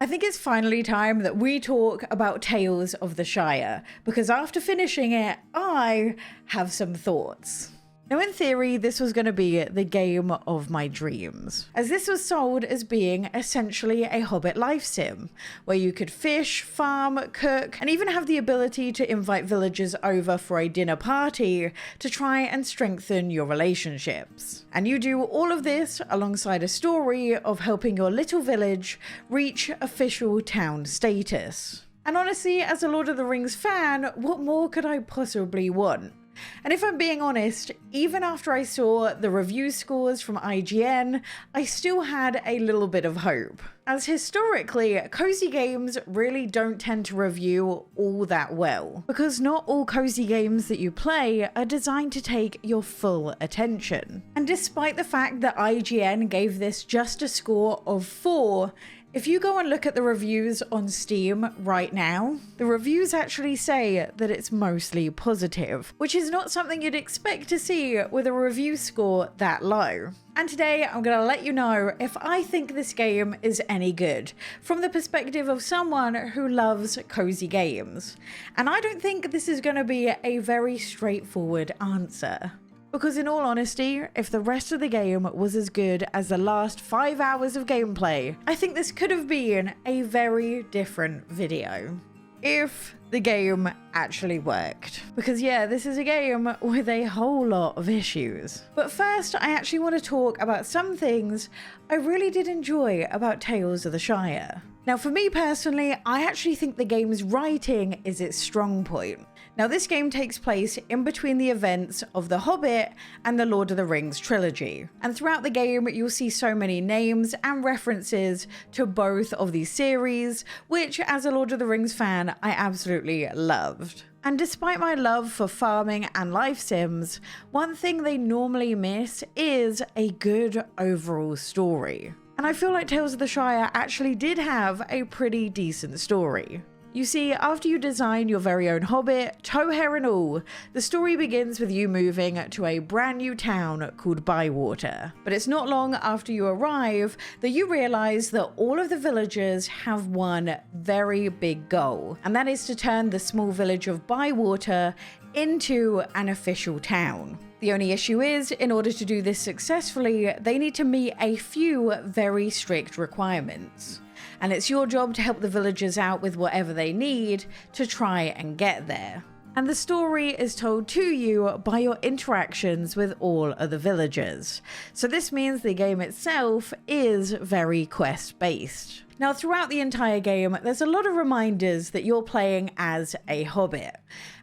I think it's finally time that we talk about Tales of the Shire, because after finishing it, I have some thoughts. Now, in theory, this was going to be the game of my dreams, as this was sold as being essentially a Hobbit life sim, where you could fish, farm, cook, and even have the ability to invite villagers over for a dinner party to try and strengthen your relationships. And you do all of this alongside a story of helping your little village reach official town status. And honestly, as a Lord of the Rings fan, what more could I possibly want? And if I'm being honest, even after I saw the review scores from IGN, I still had a little bit of hope. As historically, cozy games really don't tend to review all that well, because not all cozy games that you play are designed to take your full attention. And despite the fact that IGN gave this just a score of 4, if you go and look at the reviews on Steam right now, the reviews actually say that it's mostly positive, which is not something you'd expect to see with a review score that low. And today I'm going to let you know if I think this game is any good, from the perspective of someone who loves cozy games. And I don't think this is going to be a very straightforward answer. Because in all honesty, if the rest of the game was as good as the last 5 hours of gameplay, I think this could have been a very different video. If the game actually worked. Because yeah, this is a game with a whole lot of issues. But first, I actually want to talk about some things I really did enjoy about Tales of the Shire. Now, for me personally, I actually think the game's writing is its strong point. Now, this game takes place in between the events of The Hobbit and the Lord of the Rings trilogy. And throughout the game, you'll see so many names and references to both of these series, which as a Lord of the Rings fan, I absolutely loved. And despite my love for farming and life sims, one thing they normally miss is a good overall story. And I feel like Tales of the Shire actually did have a pretty decent story. You see, after you design your very own hobbit, tow hair and all, the story begins with you moving to a brand new town called Bywater. But it's not long after you arrive that you realize that all of the villagers have one very big goal, and that is to turn the small village of Bywater into an official town. The only issue is, in order to do this successfully, they need to meet a few very strict requirements. And it's your job to help the villagers out with whatever they need to try and get there. And the story is told to you by your interactions with all of the villagers. So this means the game itself is very quest-based. Now, throughout the entire game, there's a lot of reminders that you're playing as a hobbit.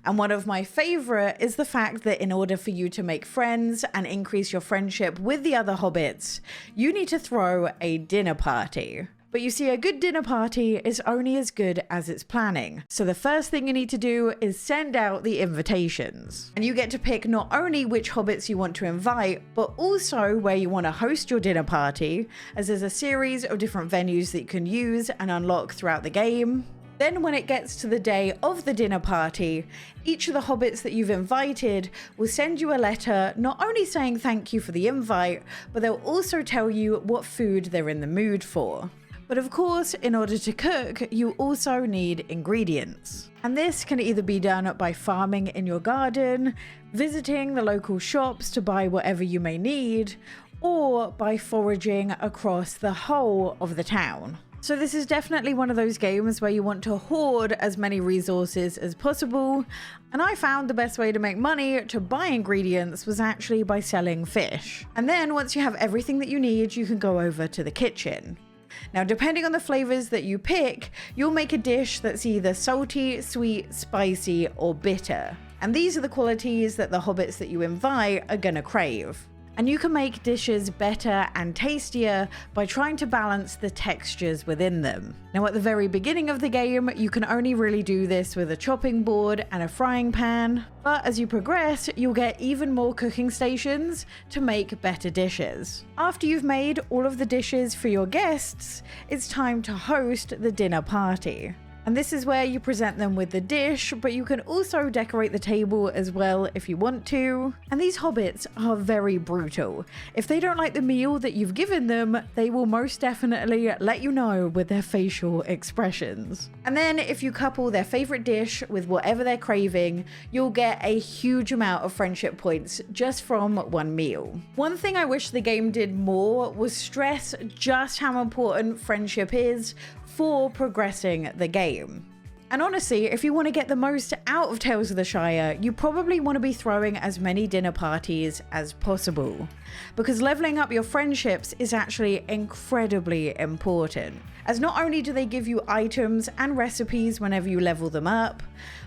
And one of my favorite is the fact that in order for you to make friends and increase your friendship with the other hobbits, you need to throw a dinner party. But you see, a good dinner party is only as good as its planning. So the first thing you need to do is send out the invitations. And you get to pick not only which hobbits you want to invite, but also where you want to host your dinner party, as there's a series of different venues that you can use and unlock throughout the game. Then when it gets to the day of the dinner party, each of the hobbits that you've invited will send you a letter not only saying thank you for the invite, but they'll also tell you what food they're in the mood for. But of course, in order to cook, you also need ingredients. And this can either be done by farming in your garden, visiting the local shops to buy whatever you may need, or by foraging across the whole of the town. So this is definitely one of those games where you want to hoard as many resources as possible, and I found the best way to make money to buy ingredients was actually by selling fish. And then once you have everything that you need, you can go over to the kitchen. Now, depending on the flavors that you pick, you'll make a dish that's either salty, sweet, spicy, or bitter. And these are the qualities that the hobbits that you invite are gonna crave. And you can make dishes better and tastier by trying to balance the textures within them. Now, at the very beginning of the game, you can only really do this with a chopping board and a frying pan, but as you progress, you'll get even more cooking stations to make better dishes. After you've made all of the dishes for your guests, it's time to host the dinner party. And this is where you present them with the dish, but you can also decorate the table as well if you want to. And these hobbits are very brutal. If they don't like the meal that you've given them, they will most definitely let you know with their facial expressions. And then if you couple their favorite dish with whatever they're craving, you'll get a huge amount of friendship points just from one meal. One thing I wish the game did more was stress just how important friendship is for progressing the game. And honestly, if you want to get the most out of Tales of the Shire, you probably want to be throwing as many dinner parties as possible, because leveling up your friendships is actually incredibly important, as not only do they give you items and recipes whenever you level them up,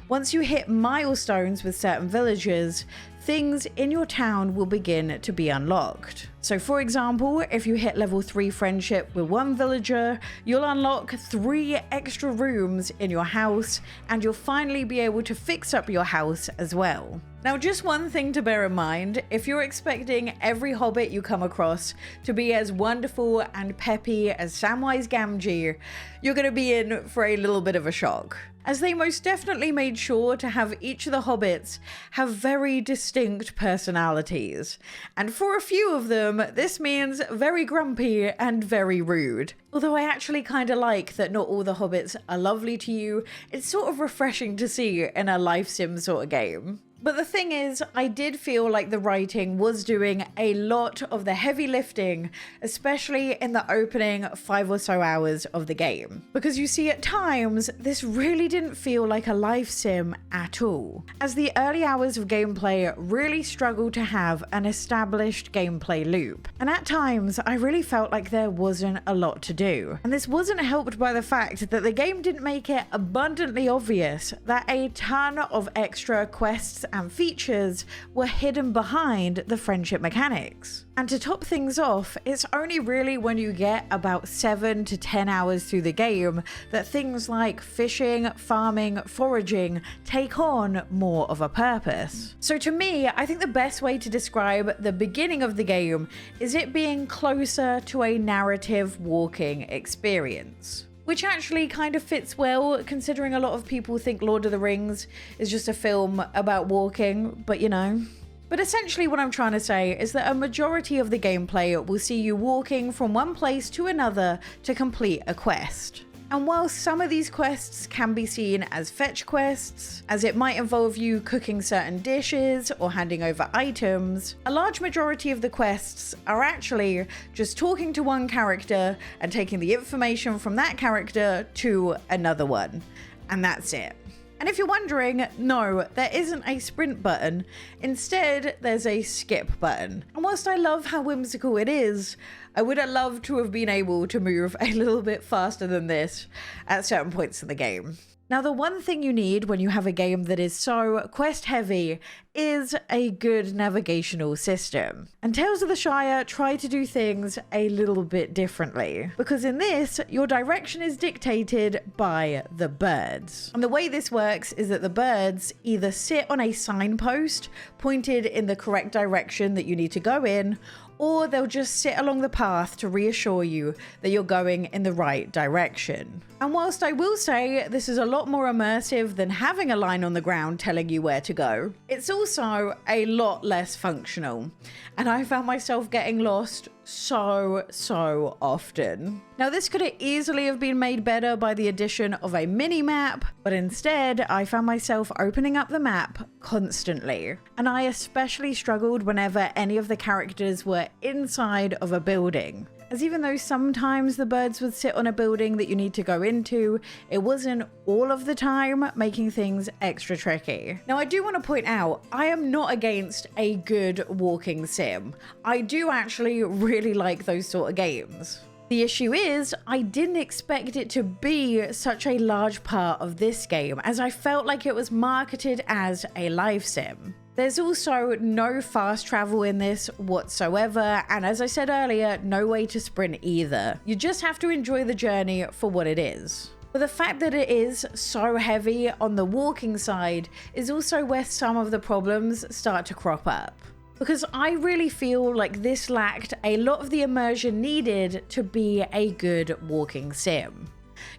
once you hit milestones with certain villagers, things in your town will begin to be unlocked. So for example, if you hit level 3 friendship with one villager, you'll unlock 3 extra rooms in your house, and you'll finally be able to fix up your house as well. Now, just one thing to bear in mind, if you're expecting every hobbit you come across to be as wonderful and peppy as Samwise Gamgee, you're going to be in for a little bit of a shock, as they most definitely made sure to have each of the hobbits have very distinct personalities. And for a few of them, this means very grumpy and very rude. Although I actually kind of like that not all the hobbits are lovely to you, it's sort of refreshing to see in a life sim sort of game. But the thing is, I did feel like the writing was doing a lot of the heavy lifting, especially in the opening 5 or so hours of the game. Because you see, at times, this really didn't feel like a life sim at all, as the early hours of gameplay really struggled to have an established gameplay loop. And at times, I really felt like there wasn't a lot to do. And this wasn't helped by the fact that the game didn't make it abundantly obvious that a ton of extra quests and features were hidden behind the friendship mechanics. And to top things off, it's only really when you get about 7 to 10 hours through the game that things like fishing, farming, foraging take on more of a purpose. So to me, I think the best way to describe the beginning of the game is it being closer to a narrative walking experience. Which actually kind of fits well, considering a lot of people think Lord of the Rings is just a film about walking, but you know. But essentially what I'm trying to say is that a majority of the gameplay will see you walking from one place to another to complete a quest. And while some of these quests can be seen as fetch quests, as it might involve you cooking certain dishes or handing over items, a large majority of the quests are actually just talking to one character and taking the information from that character to another one. And that's it. And if you're wondering, no, there isn't a sprint button. Instead, there's a skip button. And whilst I love how whimsical it is, I would have loved to have been able to move a little bit faster than this at certain points in the game. Now, the one thing you need when you have a game that is so quest heavy is a good navigational system. And Tales of the Shire try to do things a little bit differently, because in this, your direction is dictated by the birds. And the way this works is that the birds either sit on a signpost pointed in the correct direction that you need to go in, or they'll just sit along the path to reassure you that you're going in the right direction. And whilst I will say this is a lot more immersive than having a line on the ground telling you where to go, it's also a lot less functional. And I found myself getting lost so often. Now, this could easily have been made better by the addition of a mini map, but instead I found myself opening up the map constantly. And I especially struggled whenever any of the characters were inside of a building. As even though sometimes the birds would sit on a building that you need to go into, it wasn't all of the time, making things extra tricky. Now, I do want to point out, I am not against a good walking sim. I do actually really like those sort of games. The issue is, I didn't expect it to be such a large part of this game, as I felt like it was marketed as a life sim. There's also no fast travel in this whatsoever, and as I said earlier, no way to sprint either. You just have to enjoy the journey for what it is. But the fact that it is so heavy on the walking side is also where some of the problems start to crop up. Because I really feel like this lacked a lot of the immersion needed to be a good walking sim.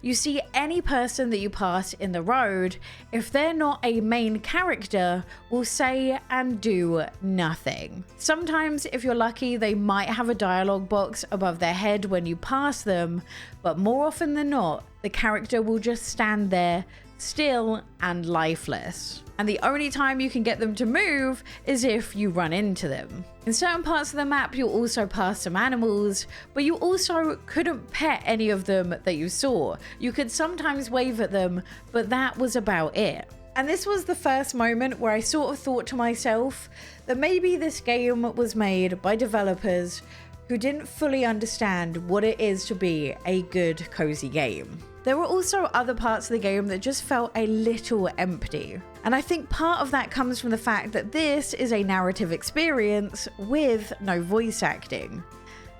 You see any person that you pass in the road, if they're not a main character, will say and do nothing. Sometimes, if you're lucky, they might have a dialogue box above their head when you pass them, but more often than not, the character will just stand there, still and lifeless. And the only time you can get them to move is if you run into them. In certain parts of the map, you'll also pass some animals, but you also couldn't pet any of them that you saw. You could sometimes wave at them, but that was about it. And this was the first moment where I sort of thought to myself that maybe this game was made by developers who didn't fully understand what it is to be a good, cozy game. There were also other parts of the game that just felt a little empty. And I think part of that comes from the fact that this is a narrative experience with no voice acting.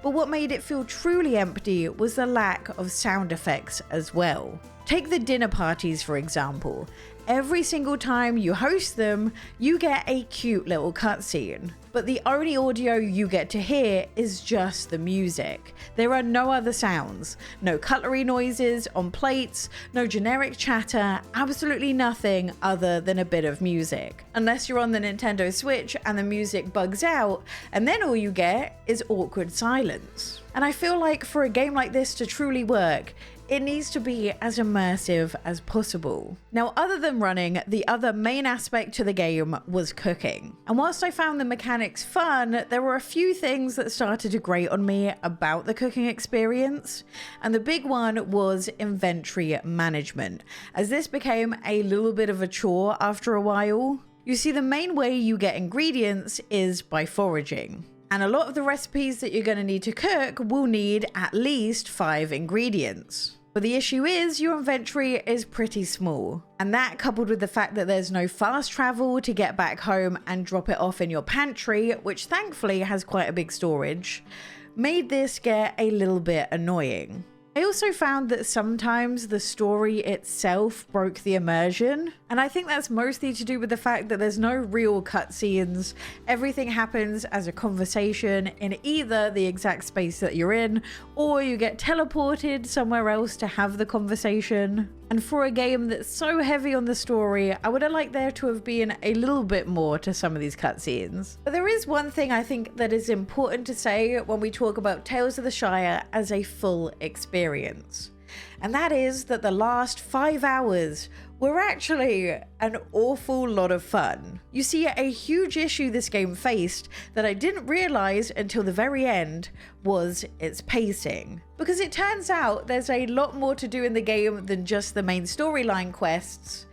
But what made it feel truly empty was the lack of sound effects as well. Take the dinner parties, for example. Every single time you host them, you get a cute little cutscene. But the only audio you get to hear is just the music. There are no other sounds, no cutlery noises on plates, no generic chatter, absolutely nothing other than a bit of music. Unless you're on the Nintendo Switch and the music bugs out, and then all you get is awkward silence. And I feel like for a game like this to truly work, it needs to be as immersive as possible. Now, other than running, the other main aspect to the game was cooking. And whilst I found the mechanics fun, there were a few things that started to grate on me about the cooking experience. And the big one was inventory management, as this became a little bit of a chore after a while. You see, the main way you get ingredients is by foraging. And a lot of the recipes that you're going to need to cook will need at least 5 ingredients. But the issue is your inventory is pretty small. And that, coupled with the fact that there's no fast travel to get back home and drop it off in your pantry, which thankfully has quite a big storage, made this get a little bit annoying. I also found that sometimes the story itself broke the immersion, and I think that's mostly to do with the fact that there's no real cutscenes. Everything happens as a conversation in either the exact space that you're in, or you get teleported somewhere else to have the conversation. And for a game that's so heavy on the story, I would have liked there to have been a little bit more to some of these cutscenes. But there is one thing I think that is important to say when we talk about Tales of the Shire as a full experience. And that is that the last 5 hours were actually an awful lot of fun. You see, a huge issue this game faced that I didn't realize until the very end was its pacing. Because it turns out there's a lot more to do in the game than just the main storyline quests,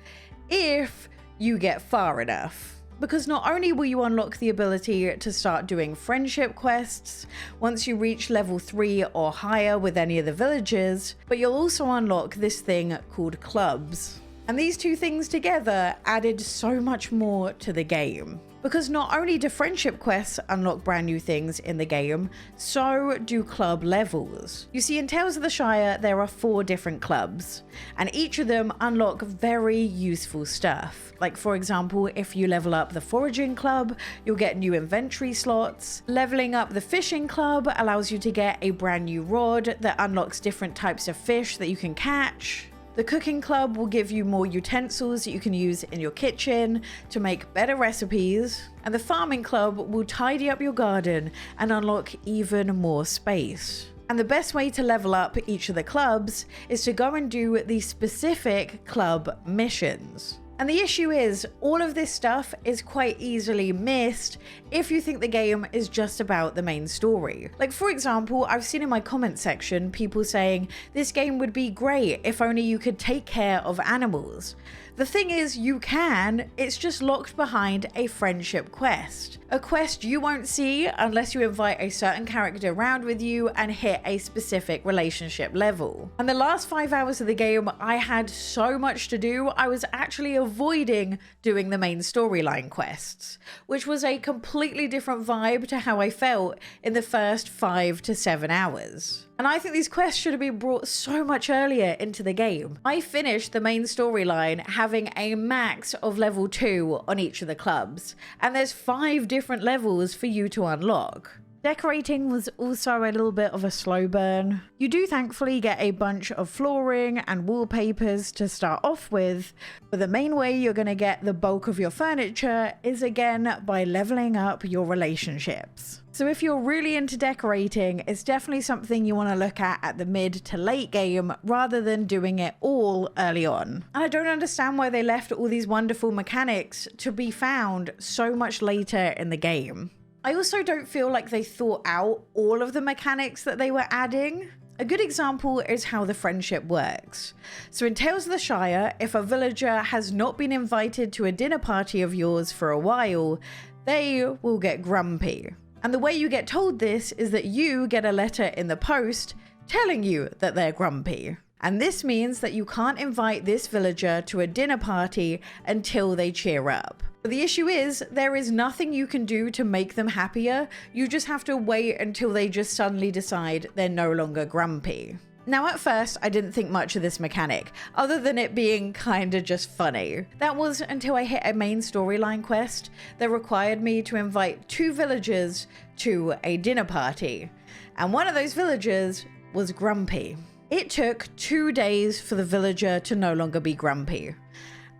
if you get far enough. Because not only will you unlock the ability to start doing friendship quests once you reach level 3 or higher with any of the villagers, but you'll also unlock this thing called clubs. And these two things together added so much more to the game. Because not only do friendship quests unlock brand new things in the game, so do club levels. You see, in Tales of the Shire, there are 4 different clubs, and each of them unlock very useful stuff. Like, for example, if you level up the foraging club, you'll get new inventory slots. Leveling up the fishing club allows you to get a brand new rod that unlocks different types of fish that you can catch. The cooking club will give you more utensils that you can use in your kitchen to make better recipes, and the farming club will tidy up your garden and unlock even more space. And the best way to level up each of the clubs is to go and do the specific club missions. And the issue is, all of this stuff is quite easily missed if you think the game is just about the main story. Like, for example, I've seen in my comment section people saying this game would be great if only you could take care of animals. The thing is, you can, it's just locked behind a friendship quest. A quest you won't see unless you invite a certain character around with you and hit a specific relationship level. And the last 5 hours of the game, I had so much to do, I was actually avoiding doing the main storyline quests, which was a completely different vibe to how I felt in the first 5 to 7 hours. And I think these quests should have been brought so much earlier into the game. I finished the main storyline having a max of level 2 on each of the clubs, and there's 5 different levels for you to unlock. Decorating was also a little bit of a slow burn. You do thankfully get a bunch of flooring and wallpapers to start off with, but the main way you're going to get the bulk of your furniture is again by leveling up your relationships. So if you're really into decorating, it's definitely something you want to look at the mid to late game rather than doing it all early on. And I don't understand why they left all these wonderful mechanics to be found so much later in the game. I also don't feel like they thought out all of the mechanics that they were adding. A good example is how the friendship works. So in Tales of the Shire, if a villager has not been invited to a dinner party of yours for a while, they will get grumpy. And the way you get told this is that you get a letter in the post telling you that they're grumpy. And this means that you can't invite this villager to a dinner party until they cheer up. But the issue is, there is nothing you can do to make them happier. You just have to wait until they just suddenly decide they're no longer grumpy. Now at first, I didn't think much of this mechanic, other than it being kinda just funny. That was until I hit a main storyline quest that required me to invite 2 villagers to a dinner party. And one of those villagers was grumpy. It took 2 days for the villager to no longer be grumpy.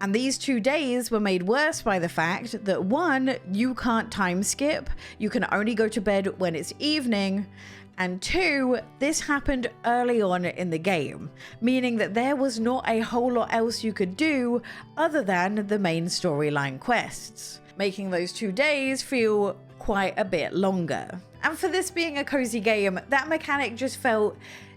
And these 2 days were made worse by the fact that 1, you can't time skip, you can only go to bed when it's evening, and 2, this happened early on in the game, meaning that there was not a whole lot else you could do other than the main storyline quests, making those 2 days feel quite a bit longer. And for this being a cozy game, that mechanic just felt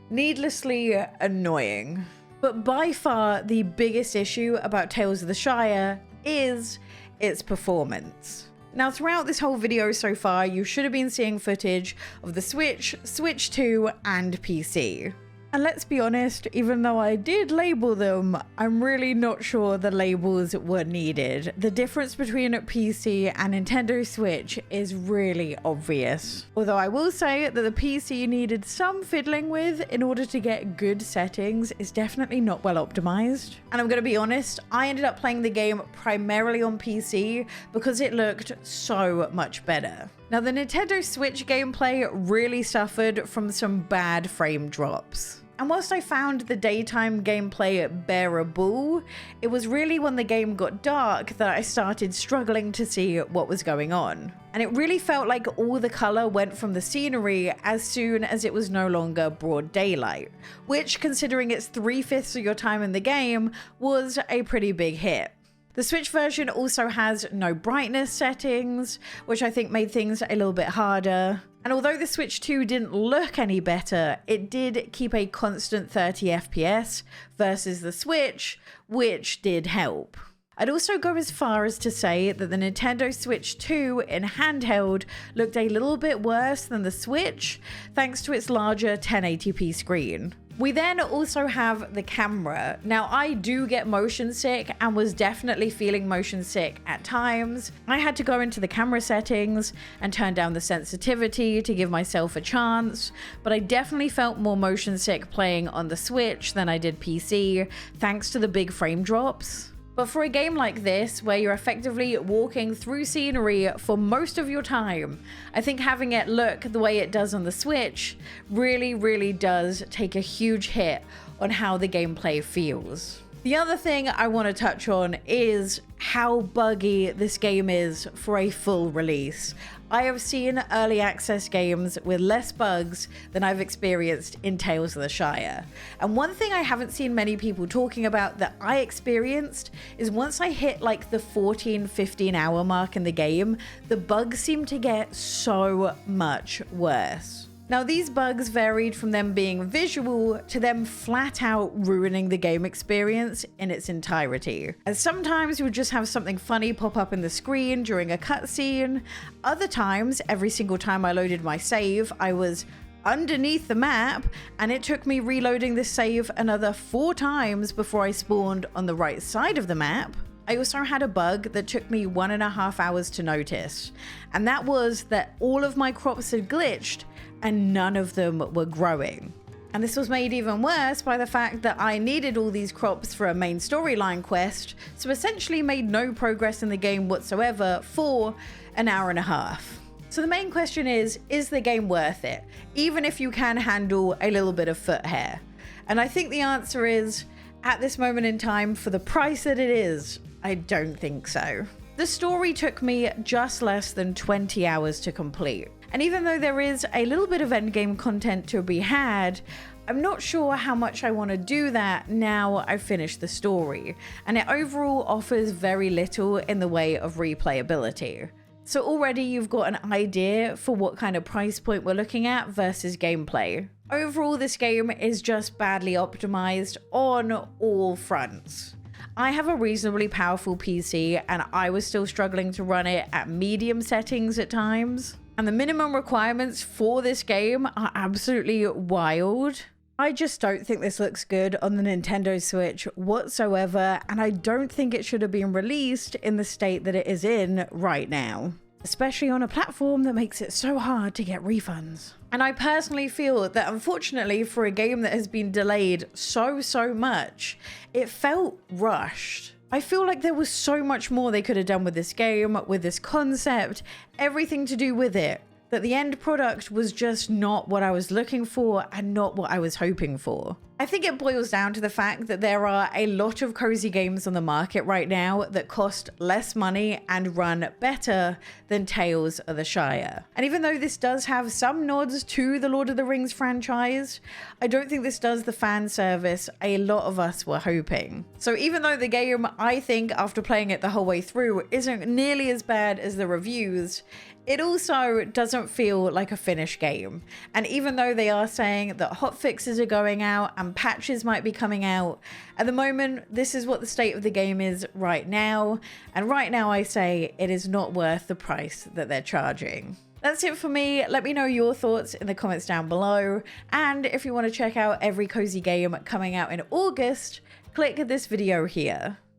needlessly annoying. But by far the biggest issue about Tales of the Shire is its performance. Now throughout this whole video so far, you should have been seeing footage of the Switch, Switch 2 and PC. And let's be honest, even though I did label them, I'm really not sure the labels were needed. The difference between PC and Nintendo Switch is really obvious. Although I will say that the PC needed some fiddling with in order to get good settings. It's definitely not well optimized. And I'm gonna be honest, I ended up playing the game primarily on PC because it looked so much better. Now the Nintendo Switch gameplay really suffered from some bad frame drops. And whilst I found the daytime gameplay bearable, it was really when the game got dark that I started struggling to see what was going on. And it really felt like all the color went from the scenery as soon as it was no longer broad daylight, which, considering it's 3/5 of your time in the game, was a pretty big hit. The Switch version also has no brightness settings, which I think made things a little bit harder. And although the Switch 2 didn't look any better, it did keep a constant 30 FPS versus the Switch, which did help. I'd also go as far as to say that the Nintendo Switch 2 in handheld looked a little bit worse than the Switch, thanks to its larger 1080p screen. We then also have the camera. Now I do get motion sick and was definitely feeling motion sick at times. I had to go into the camera settings and turn down the sensitivity to give myself a chance, but I definitely felt more motion sick playing on the Switch than I did PC, thanks to the big frame drops. But for a game like this, where you're effectively walking through scenery for most of your time, I think having it look the way it does on the Switch really does take a huge hit on how the gameplay feels. The other thing I want to touch on is how buggy this game is for a full release. I have seen early access games with less bugs than I've experienced in Tales of the Shire. And one thing I haven't seen many people talking about that I experienced is once I hit like the 14-15 hour mark in the game, the bugs seem to get so much worse. Now these bugs varied from them being visual to them flat out ruining the game experience in its entirety. And sometimes you would just have something funny pop up in the screen during a cutscene. Other times, every single time I loaded my save, I was underneath the map and it took me reloading this save another 4 times before I spawned on the right side of the map. I also had a bug that took me 1.5 hours to notice, and that was that all of my crops had glitched and none of them were growing. And this was made even worse by the fact that I needed all these crops for a main storyline quest, so essentially made no progress in the game whatsoever for an hour and a half. So the main question is the game worth it? Even if you can handle a little bit of foot hair? And I think the answer is, at this moment in time, for the price that it is, I don't think so. The story took me just less than 20 hours to complete. And even though there is a little bit of endgame content to be had, I'm not sure how much I want to do that now I've finished the story, and it overall offers very little in the way of replayability. So already you've got an idea for what kind of price point we're looking at versus gameplay. Overall, this game is just badly optimized on all fronts. I have a reasonably powerful PC and I was still struggling to run it at medium settings at times. And the minimum requirements for this game are absolutely wild. I just don't think this looks good on the Nintendo Switch whatsoever, and I don't think it should have been released in the state that it is in right now, especially on a platform that makes it so hard to get refunds. And I personally feel that, unfortunately, for a game that has been delayed so much, it felt rushed. I feel like there was so much more they could have done with this game, with this concept, everything to do with it, that the end product was just not what I was looking for and not what I was hoping for. I think it boils down to the fact that there are a lot of cozy games on the market right now that cost less money and run better than Tales of the Shire. And even though this does have some nods to the Lord of the Rings franchise, I don't think this does the fan service a lot of us were hoping. So even though the game, I think, after playing it the whole way through, isn't nearly as bad as the reviews, it also doesn't feel like a finished game. And even though they are saying that hotfixes are going out and patches might be coming out, at the moment, this is what the state of the game is right now. And right now I say it is not worth the price that they're charging. That's it for me. Let me know your thoughts in the comments down below. And if you want to check out every cozy game coming out in August, click this video here.